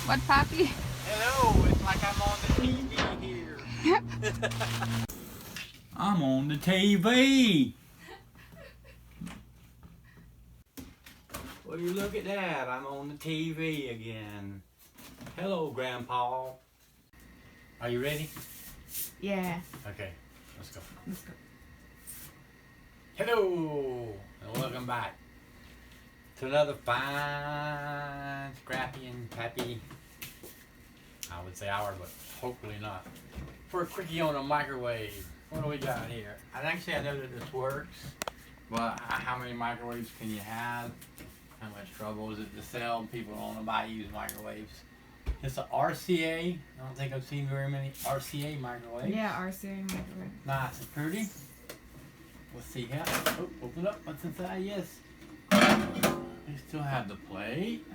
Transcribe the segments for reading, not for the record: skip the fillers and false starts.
What, Papi? Hello, it's like I'm on the TV here. I'm on the TV. Well, you look at that. I'm on the TV again. Hello, Grandpa. Are you ready? Yeah. Okay, let's go. Let's go. Hello, and welcome back to another fine, scrappy and happy, I would say hour, but hopefully not, for a quickie on a microwave. What do we got here? And actually, I know that this works, but how many microwaves can you have? How much trouble is it to sell? People don't want to buy used microwaves. It's an RCA. I don't think I've seen very many RCA microwaves. Yeah, RCA microwave. Nice and pretty. Let's see how. Oh, open up. What's inside? Yes. We still have the plate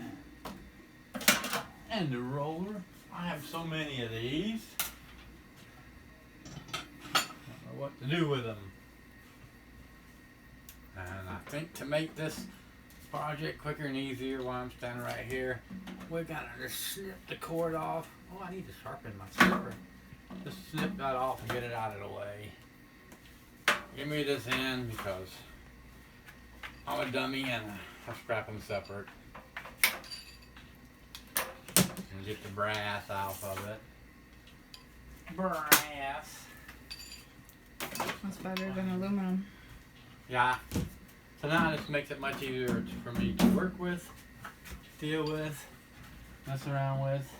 and the roller. I have so many of these. Don't know what to do with them. And I think to make this project quicker and easier while I'm standing right here, we're gonna just snip the cord off. Oh, I need to sharpen my snipper. Just snip that off and get it out of the way. Give me this end because I'm a dummy and I scrap them separate. And get the brass off of it. Brass. That's better than aluminum. Yeah. So now this makes it much easier for me to work with, deal with, mess around with.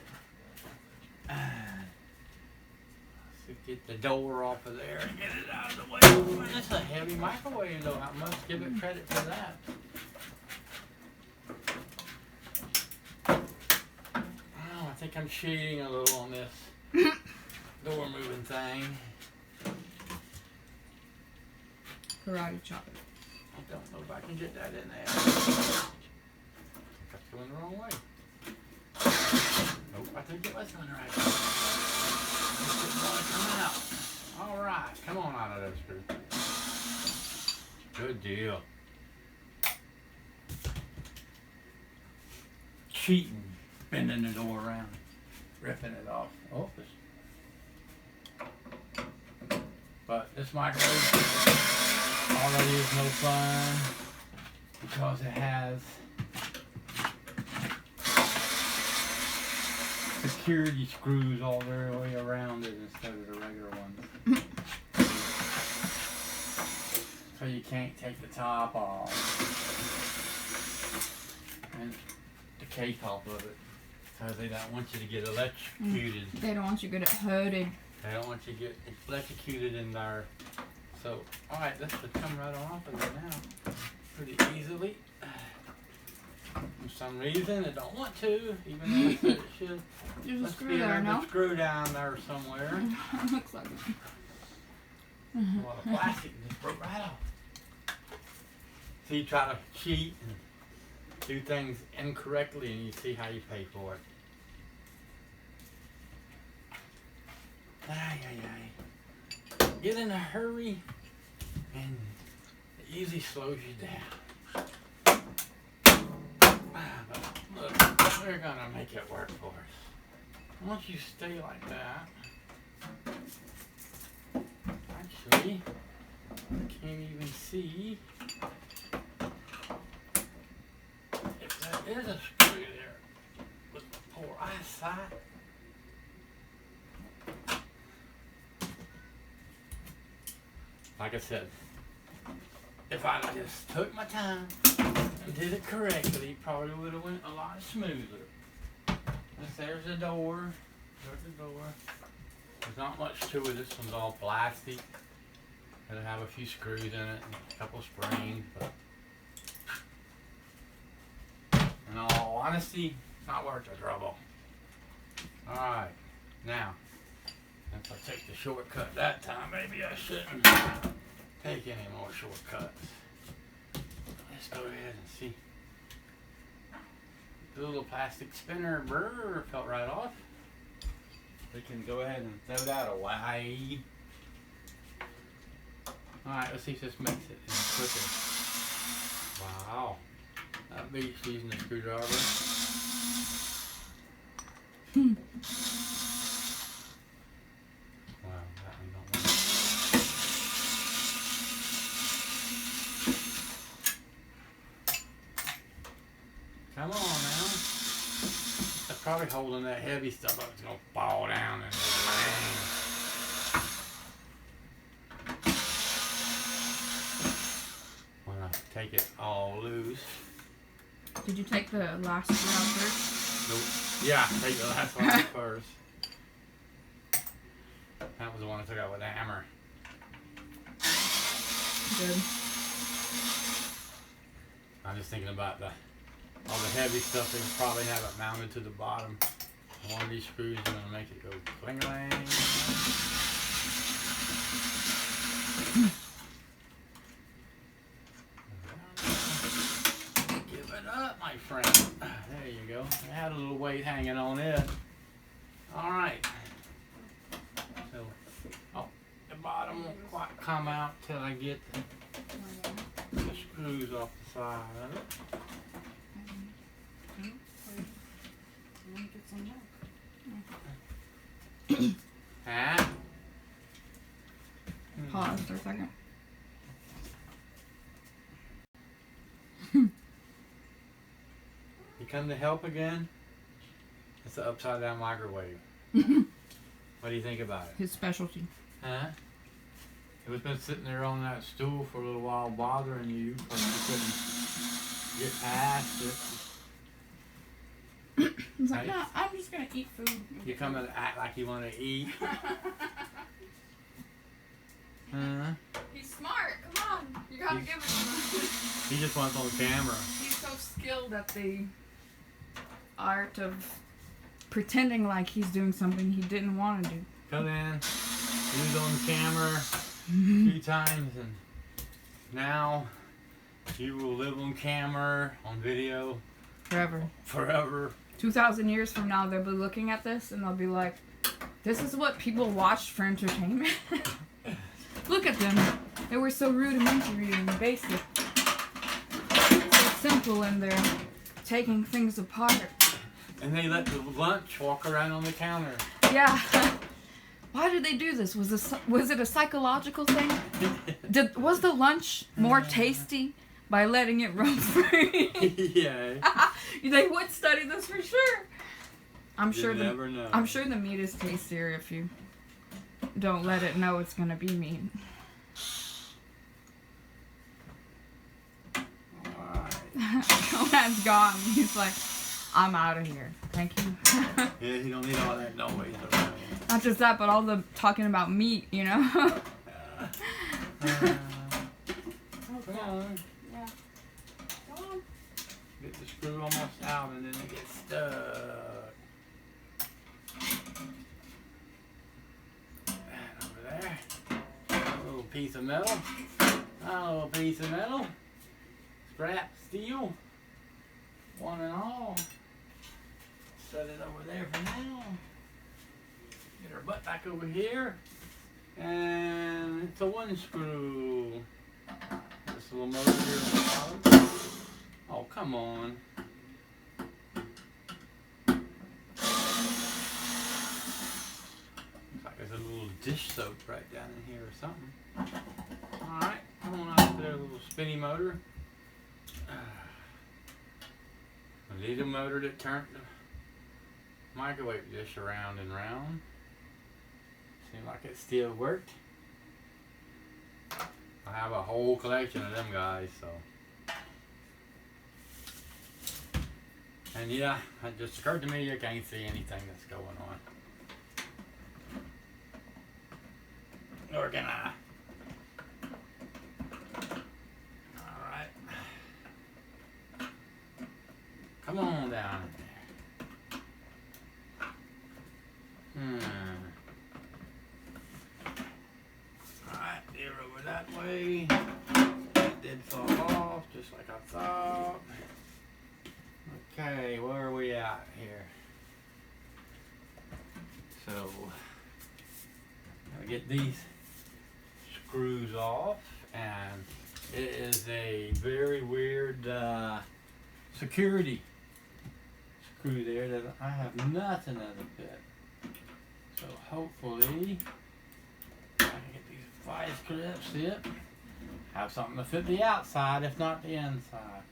So get the door off of there and get it out of the way. Man, that's a heavy microwave though. I must give it credit for that. Oh, I think I'm cheating a little on this door moving thing. Karate chop it. I don't know if I can get that in there. I think I'm going the wrong way. Nope, I think it was going the right way. It didn't want to come out. Alright, come on out of those screws. Good deal. Cheating, bending the door around, ripping it off. Oh, but this microwave already is no fun because it has security screws all the way around it instead of the regular ones. So you can't take the top off and the case off of it because they don't want you to get electrocuted. They don't want you to get hurted. They don't want you to get electrocuted in there. So, alright, this should come right on off of there now. Pretty easily. For some reason, it don't want to, even though it said it should. There's a screw there, no? Screw down there somewhere. Looks like it. A lot of plastic just broke right off. So you try to cheat and do things incorrectly and you see how you pay for it. Ay, ay, ay. Get in a hurry and it usually slows you down. But look, we're gonna make it work for us. Once you stay like that, actually, I can't even see if there is a screw there with the poor eyesight. Like I said, if I just took my time and did it correctly, it probably would have went a lot smoother. There's the door. There's the door. There's not much to it. This one's all plastic. It'll have a few screws in it and a couple springs, but in all honesty, not worth the trouble. Alright, now, since I took the shortcut that time, maybe I shouldn't take any more shortcuts. Let's go ahead and see. The little plastic spinner fell right off. We can go ahead and throw that away. Alright, let's see if this makes it any quicker. Wow. That beats using a screwdriver. Wow, that one don't work. Come on now. They're probably holding that heavy stuff up. It's gonna fall down and bang. When I take it all loose. Did you take the last screw out first? Nope. Yeah, take the last one out first. That was the one I took out with the hammer. Good. I'm just thinking about all the heavy stuff they probably have it mounted to the bottom. One of these screws is gonna make it go cling-a-lang. Give it up, my friend. There you go. I had a little weight hanging on it. Alright. So, oh, the bottom won't quite come out till I get the screws off the side of it. Huh? Pause for a second. You come to help again? It's the upside down microwave. What do you think about it? His specialty. Huh? It was been sitting there on that stool for a little while bothering you because you couldn't get past it. He's like, Right. no, I'm just gonna eat food. You come and act like you want to eat. Huh? He's smart. Come on, you gotta give it to him. He just wants on camera. He's so skilled at the art of pretending like he's doing something he didn't want to do. Come in. He was on camera a few times, and now you will live on camera, on video, Forever. forever. 2,000 years from now, they'll be looking at this and they'll be like, this is what people watched for entertainment. Look at them. They were so rudimentary and basic. So simple, and they're taking things apart. And they let the lunch walk around on the counter. Yeah. Why did they do this? Was it a psychological thing? Was the lunch more tasty by letting it roam free? Yeah. They would study this for sure. I'm sure never know. I'm sure the meat is tastier if you don't let it know it's gonna be meat. Conan's gone. He's like, I'm out of here. Thank you. Yeah, he don't need all that noise around. Not just that, but all the talking about meat, you know? Come on. Yeah. Come on. Get the screw almost out and then it gets stuck. That over there. A little piece of metal. A little piece of metal. Scrap steel. One and all. Set it over there for now. Get our butt back over here. And it's a one screw. This little motor here at the bottom. Oh, come on. Looks like there's a little dish soap right down in here or something. Alright, come on out there, little spinny motor. I need a motor that turned the microwave dish around and round. Seemed like it still worked. I have a whole collection of them guys, so. And yeah, it just occurred to me you can't see anything that's going on. Nor can I. Alright. Come on down in there. Alright, they're over that way. That did fall off, just like I thought. Okay, where are we at here? So, I'll get these screws off, and it is a very weird security screw there that I have nothing of the bit. So hopefully I can get these vice grips, yep. Have something to fit the outside, if not the inside.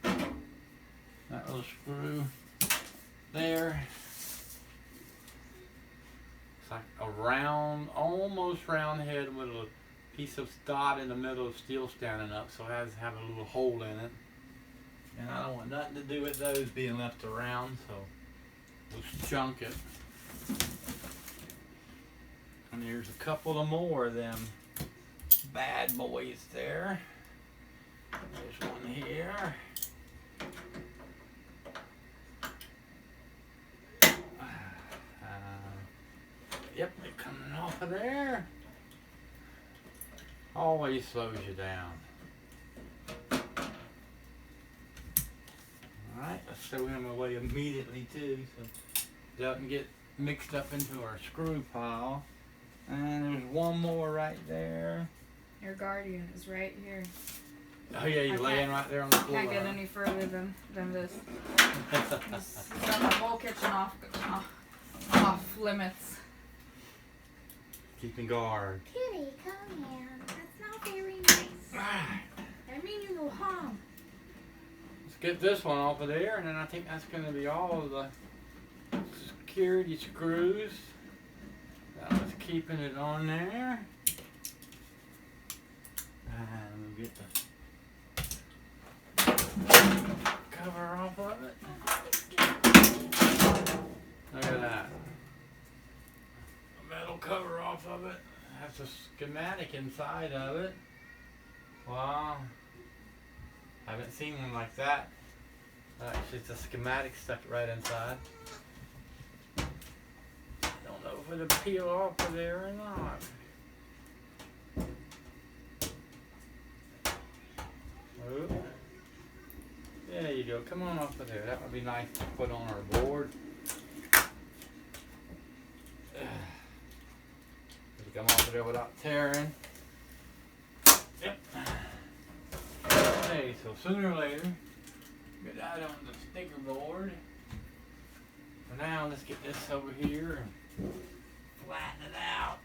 That little screw there. It's like a round, almost round head with a piece of stud in the middle of steel standing up, so it has to have a little hole in it. And I don't want nothing to do with those being left around, so we'll chunk it. And there's a couple of more of them bad boys there. There's one here. Yep, they're coming off of there. Always slows you down. Alright, let's throw him away immediately too, so it doesn't get mixed up into our screw pile. And there's one more right there. Your guardian is right here. Oh yeah, you're laying right there on the floor. Can't get any further than this. He's got the whole kitchen off limits. Keeping guard. Kitty, come here. That's not very nice. I mean you no harm. Let's get this one off of there, and then I think that's going to be all of the security screws. That was keeping it on there. And we'll get the cover off of it. Look at that. The metal cover off of it. Has a schematic inside of it. Wow. Haven't seen one like that. Actually, it's a schematic stuck right inside. Don't know if it'll peel off of there or not. Oop. There you go. Come on off of there. That would be nice to put on our board. Come off of there without tearing. Yep. Okay, so sooner or later, get that on the sticker board. For now, let's get this over here and flatten it out.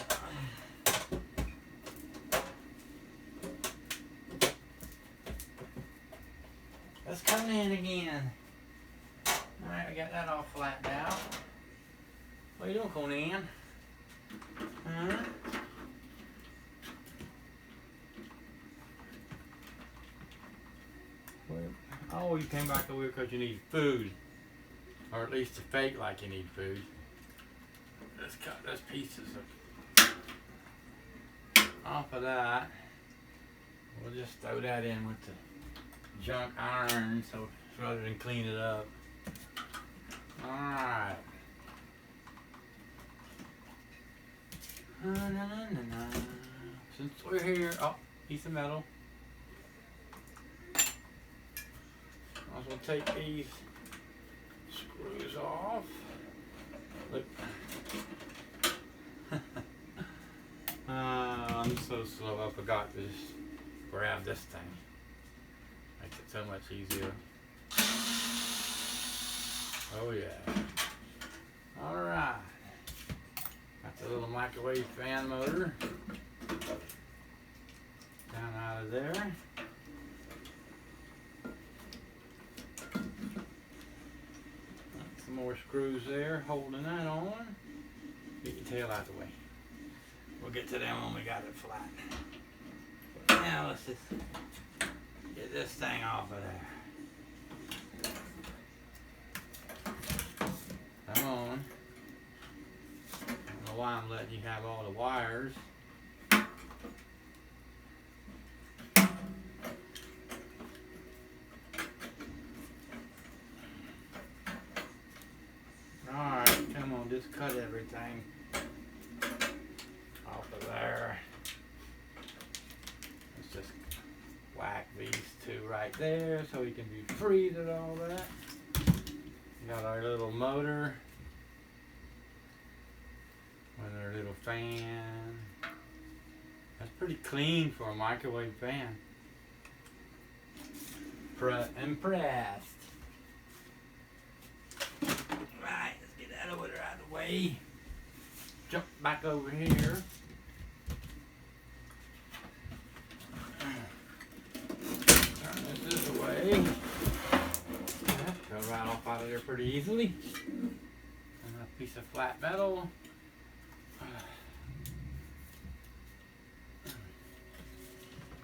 Let's come in again. Alright, we got that all flattened out. What are you doing, Conan? Huh? Oh, you came back over here because you need food. Or at least to fake like you need food. Let's cut those pieces off of that. We'll just throw that in with the junk iron so rather than clean it up. Alright. Since we're here, oh, piece of metal. Might as well take these screws off. Look. I'm so slow, I forgot to just grab this thing. Makes it so much easier. Oh yeah. Alright. Got the little microwave fan motor. Down out of there. Some more screws there holding that on. Get your tail out of the way. We'll get to them when we got it flat. But now let's just get this thing off of there. Come on. I don't know why I'm letting you have all the wires. Alright, come on, just cut everything off of there. Let's just whack these two right there so we can be free of all that. Got our little motor with our little fan. That's pretty clean for a microwave fan. Impressed. me jump back over here. Turn this away. Yeah, go right off out of there pretty easily. And a piece of flat metal.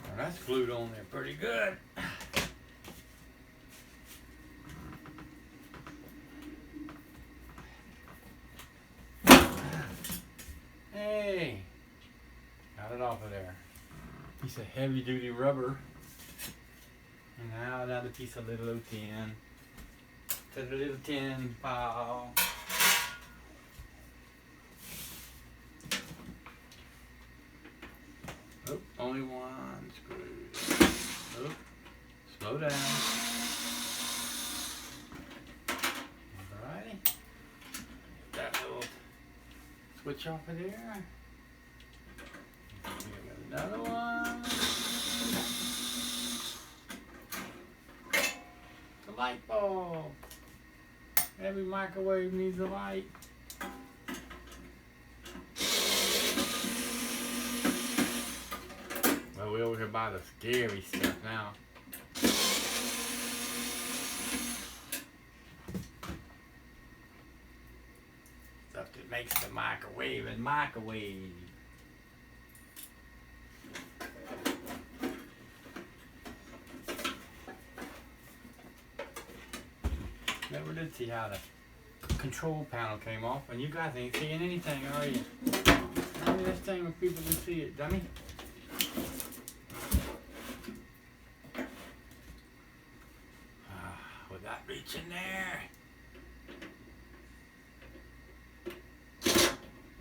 Well, that's glued on there pretty good. Hey, got it off of there. Piece of heavy duty rubber. And now another piece of little tin. To the little tin pile. Oh, only one screw. Oh, slow down. Alrighty. That little switch off of there. We got another one. The light bulb. Every microwave needs a light. Well, we over here buy the scary stuff now. Stuff that makes the microwave and microwave. Never did see how the control panel came off, and you guys ain't seeing anything, are you? Tell me this thing when people can see it, dummy. Without reaching there.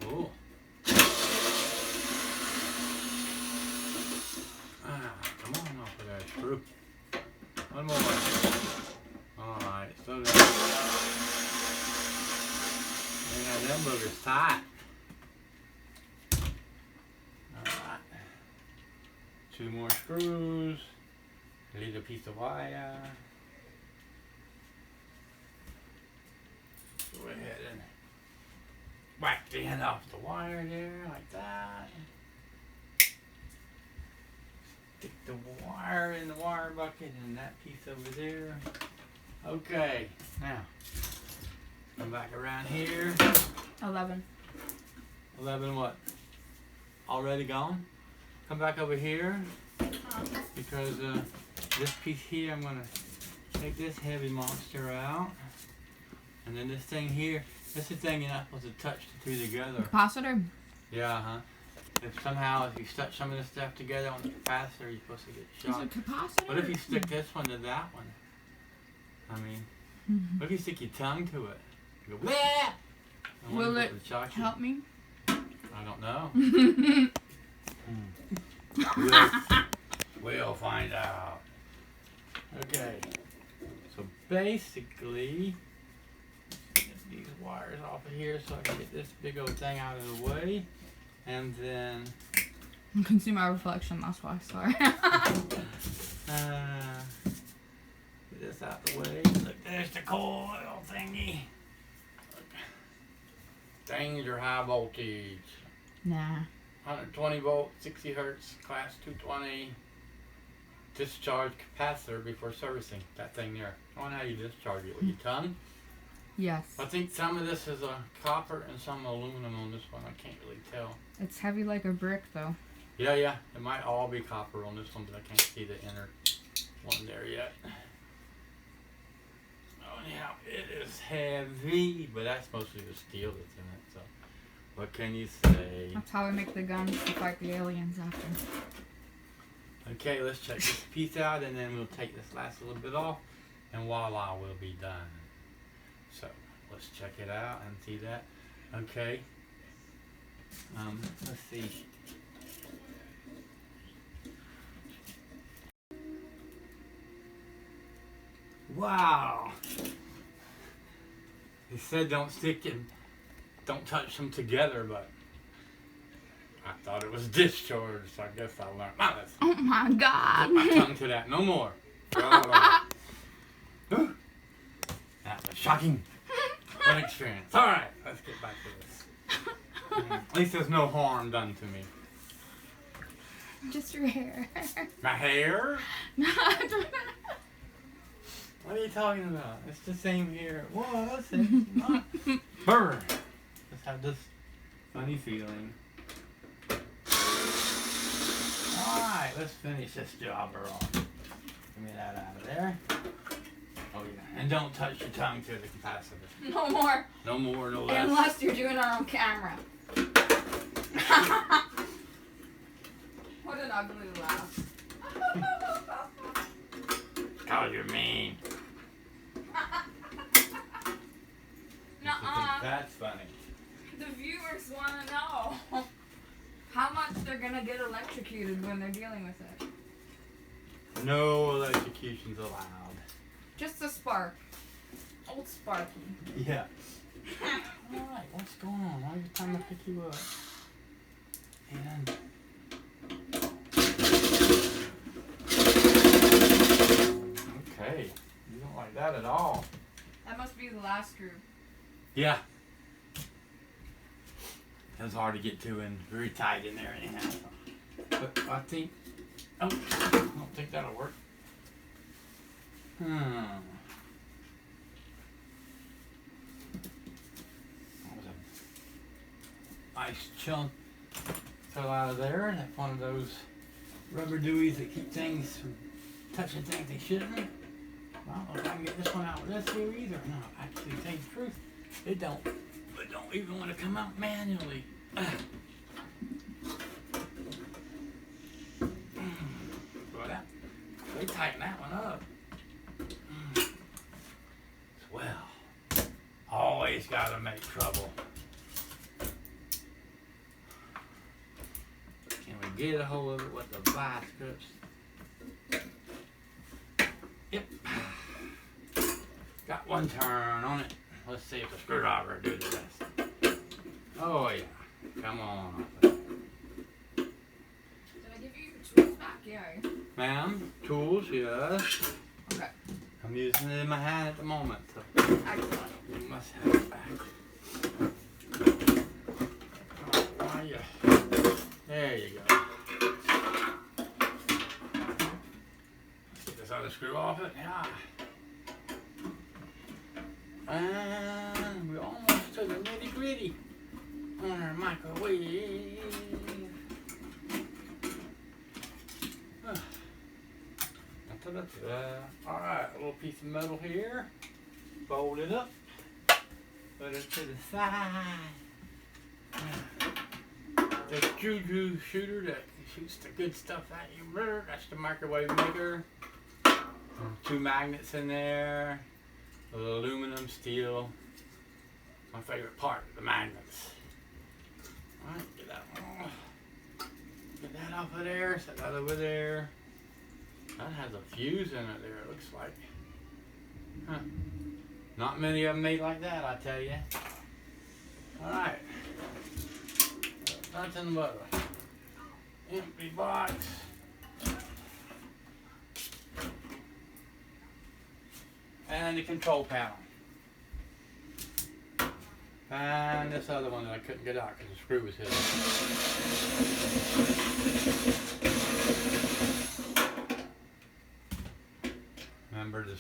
Oh. Come on off of that screw. One more. Alright, slow down. Yeah, them boogers tight. Alright. 2 more screws. Leave a piece of wire. Go ahead and whack the end off the wire there, like that. Stick the wire in the wire bucket and that piece over there. Okay, now come back around here. 11. 11 what? Already gone? Come back over here because this piece here, I'm gonna take this heavy monster out. And then this thing here, this is the thing you're not supposed to touch the two together. Capacitor? Yeah, If somehow, if you stuck some of this stuff together on the capacitor, you're supposed to get shot. Is it capacitor? What if you stick this one to that one? I mean, what if you stick your tongue to it? You go, bleh! Will it help me? I don't know. We'll find out. Okay. So basically, get these wires off of here so I can get this big old thing out of the way. And then You can see my reflection, that's why, sorry. get this out the way. Look, there's the coil thingy. Look. Danger high voltage. Nah. 120 volt, 60 hertz, class 220. Discharge capacitor before servicing. That thing there. I wonder how you discharge it with your tongue. Yes. I think some of this is a copper and some aluminum on this one. I can't really tell. It's heavy like a brick, though. Yeah. It might all be copper on this one, but I can't see the inner one there yet. Oh yeah, it is heavy, but that's mostly the steel that's in it. So, what can you say? That's how I make the guns to fight the aliens after. Okay, let's check this piece out, and then we'll take this last little bit off, and voila, we'll be done. So, let's check it out and see that. Okay. Let's see. Wow. They said don't stick and don't touch them together, but I thought it was discharged, so I guess I learned my lesson. Oh my god. Put my tongue to that no more. That was shocking. What experience. Alright, let's get back to this. At least there's no harm done to me. Just your hair. My hair? No, What are you talking about? It's the same hair. Whoa, it's not. Burr. Just have this funny feeling. Alright, let's finish this jobber off. Give me that out of there. Oh yeah, and don't touch your tongue to the capacitor. no more. No more, no less. Unless you're doing it on camera. What an ugly laugh. Cause you're mean. Nuh-uh. That's funny. The viewers want to know how much they're going to get electrocuted when they're dealing with it. No electrocutions allowed. Just a spark. Old Sparky. Yeah. Alright, what's going on? Why are you trying to pick you up? And okay. You don't like that at all. That must be the last screw. Yeah. It's hard to get to and very tight in there anyhow. But I think I don't think that'll work. That was a nice chunk fell out of there. That's one of those rubber dewey's that keep things from touching things they shouldn't. Well, I don't know if I can get this one out with this here either. No, actually, to tell you the truth, it don't even want to come out manually. But they tighten that one up. Well, always gotta make trouble. Can we get a hold of it with the vice grips? Yep. Got one turn on it. Let's see if the screwdriver will do the rest. Oh yeah. Come on. Did I give you your tools back? Yeah. Ma'am, tools, yes. Okay. I'm using it in my hand at the moment, so Excellent. you must have it back. Oh, yeah. There you go. Let's get this other screw off it. Yeah. And we're almost to the nitty gritty on our microwave. Alright, a little piece of metal here. Fold it up. Put it to the side. The juju shooter that shoots the good stuff at you. That's the microwave maker. 2 magnets in there. Aluminum, steel. My favorite part, the magnets. Alright, get that one off. Get that off of there, set that over there. That has a fuse in it there, it looks like. Huh. Not many of them made like that, I tell you. Alright. Nothing but an empty box. And the control panel. And this other one that I couldn't get out because the screw was hidden. Remember, the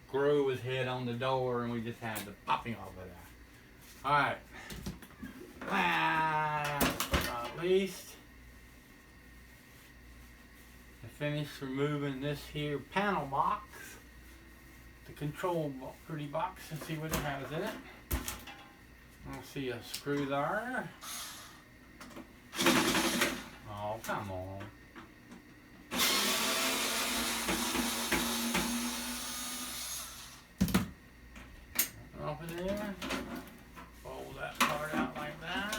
screw was hid on the door and we just had the popping off of that. Alright. Last but not least, I finished removing this here panel box. The control pretty box, and see what it has in it. I see a screw there. Oh, come on. Off of there. Fold that part out like that.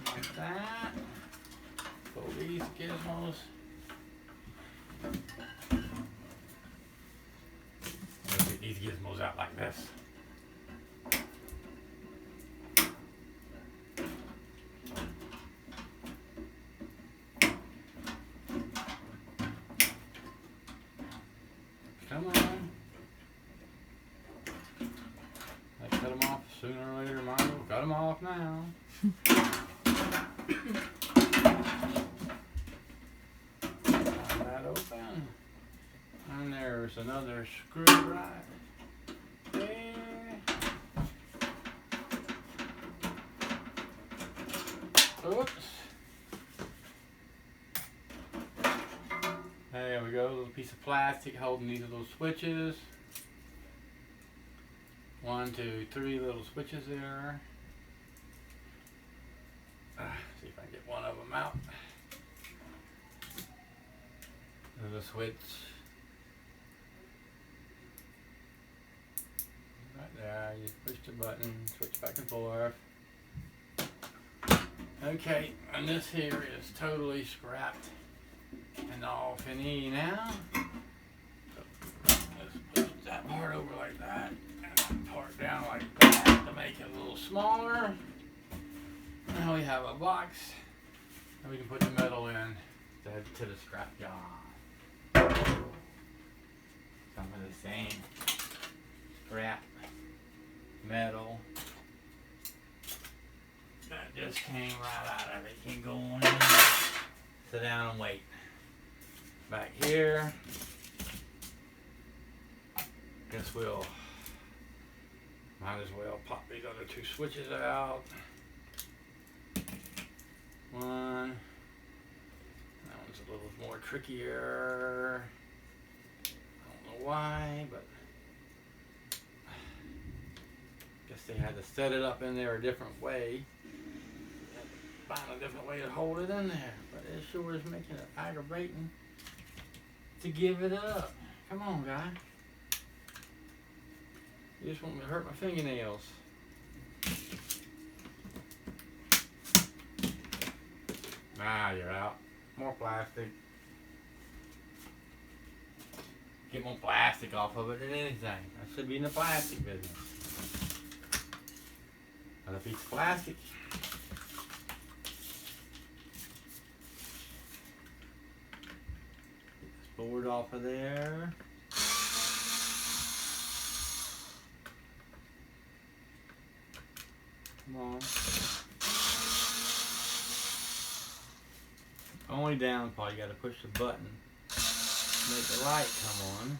Like that. Pull these gizmos. Get these gizmos out like this. Come on. them off now. That open. And there's another screw right there. Oops. There we go, a little piece of plastic holding these little switches. 1, 2, 3 little switches there. See if I can get one of them out. There's a switch. Right there, you push the button, switch back and forth. Okay, and this here is totally scrapped and off and in now. So let's push that part over like that, and that part down like that to make it a little smaller. Now we have a box, and we can put the metal in to the scrap job. Some of the same scrap metal that just came right out of it. Can go on in, sit down and wait. Back here, guess we'll might as well pop these other 2 switches out. One, that one's a little more trickier. I don't know why, but guess they had to set it up in there a different way. Find a different way to hold it in there, but it sure is making it aggravating to give it up. Come on, guy. You just want me to hurt my fingernails. Ah, you're out. More plastic. Get more plastic off of it than anything. I should be in the plastic business. Another piece of plastic. Get this board off of there. Come on. Only down part, you gotta push the button to make the light come on.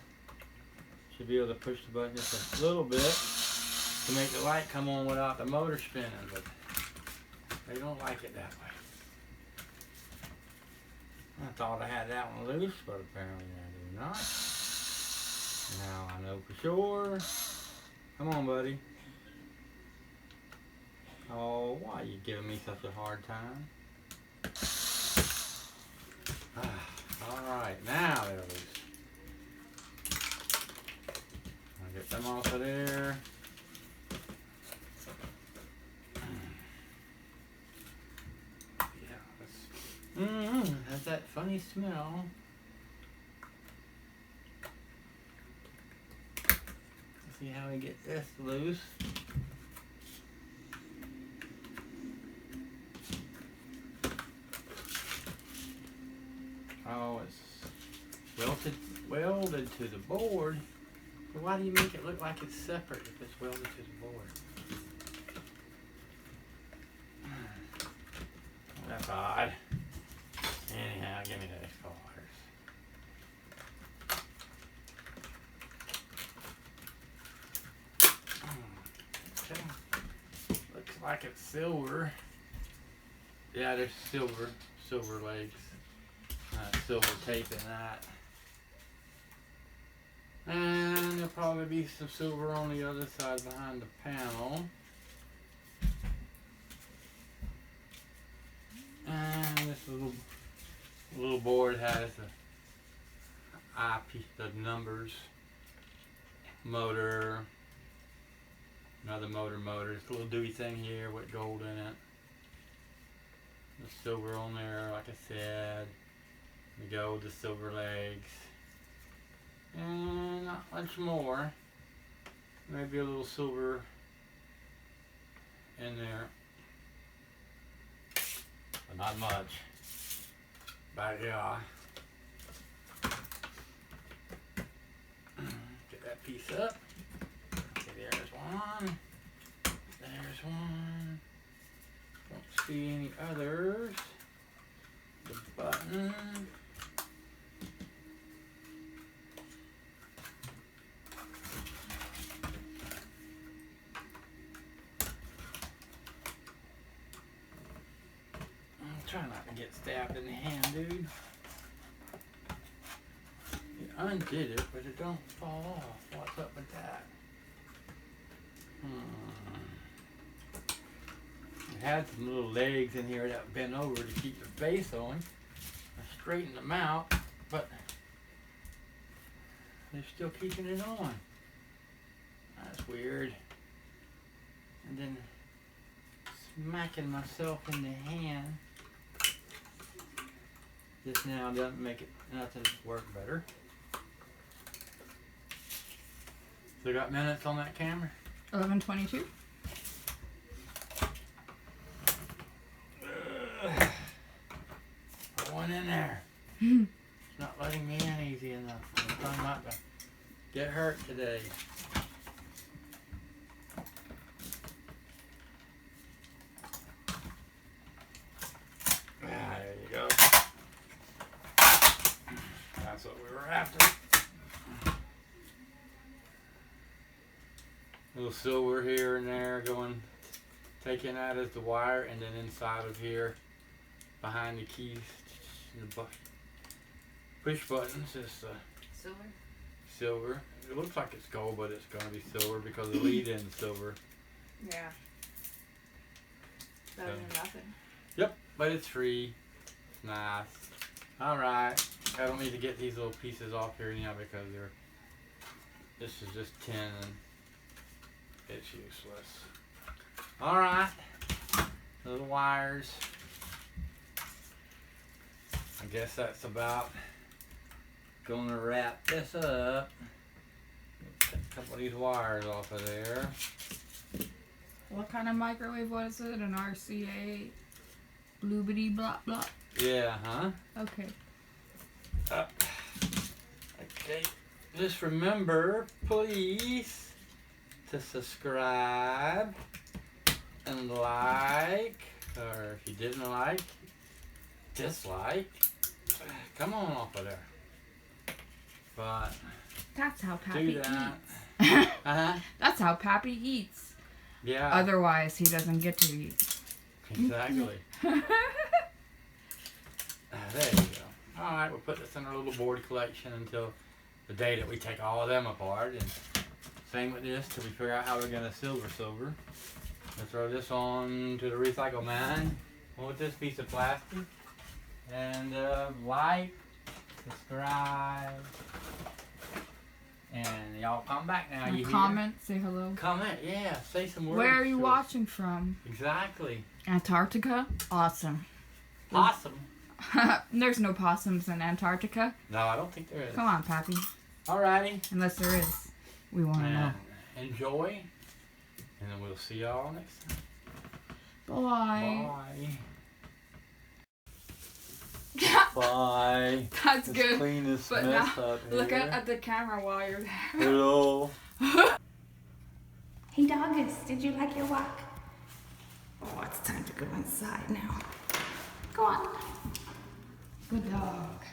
Should be able to push the button just a little bit to make the light come on without the motor spinning, but they don't like it that way. I thought I had that one loose, but apparently I do not. Now I know for sure. Come on, buddy. Oh, why are you giving me such a hard time? Alright, now they're loose. I'll get them off of there. Yeah, has that funny smell. Let's see how we get this loose. Oh, it's welded to the board. But why do you make it look like it's separate if it's welded to the board? That's odd. Anyhow, give me those colors. Okay. Looks like it's silver. Yeah, there's silver legs. Silver tape in that. And there'll probably be some silver on the other side behind the panel. And this little board has a eyepiece of numbers. Motor. Another motor. It's a little dewy thing here with gold in it. The silver on there, like I said. The gold, the silver legs. And not much more. Maybe a little silver in there. But not much. But yeah. Get that piece up. Okay, there's one. There. There's one. Don't see any others. The button. Try not to get stabbed in the hand, dude. It undid it, but it don't fall off. What's up with that? It had some little legs in here that bent over to keep the face on. I straightened them out, but they're still keeping it on. That's weird. And then smacking myself in the hand. This now doesn't make it nothing work better. So got minutes on that camera? 11:22. One in there. It's not letting me in easy enough. I'm trying not to get hurt today. There you go. That's what we were after. Little silver here and there going, taking that as the wire, and then inside of here, behind the keys, the push buttons is Silver. silver. It looks like it's gold, but it's going to be silver because the lead in silver. Yeah. Better than nothing. Yep, but it's free. It's nice. Alright. I don't need to get these little pieces off here now because this is just tin and it's useless. Alright. Little wires. I guess that's about gonna wrap this up. Take a couple of these wires off of there. What kind of microwave was it? An RCA? Bloobity blah blah. Yeah, huh? Okay. Okay. Just remember, please, to subscribe and like, or if you didn't like, dislike. Come on off of there. But That's how Pappy do that. eats. That's how Pappy eats. Yeah. Otherwise, he doesn't get to eat. Exactly. There you go. Alright, we'll put this in our little board collection until the day that we take all of them apart. And same with this till we figure out how we're going to silver. We'll throw this on to the recycle man with this piece of plastic. And like, subscribe, and y'all come back now. And You comment, say hello. hear? Comment, yeah. Say some words. Where are you to us. watching from? Exactly. Antarctica? Awesome. Awesome. There's no possums in Antarctica. No, I don't think there is. Come on, Pappy. Alrighty. Unless there is. We want to know. And enjoy. And then we'll see y'all next time. Bye. Bye. Bye. That's Let's good. clean this But mess now, up look here. at the camera while you're there. Hello. Hey, doggus, did you like your walk? Oh, it's time to go inside now. Go on. Good dog.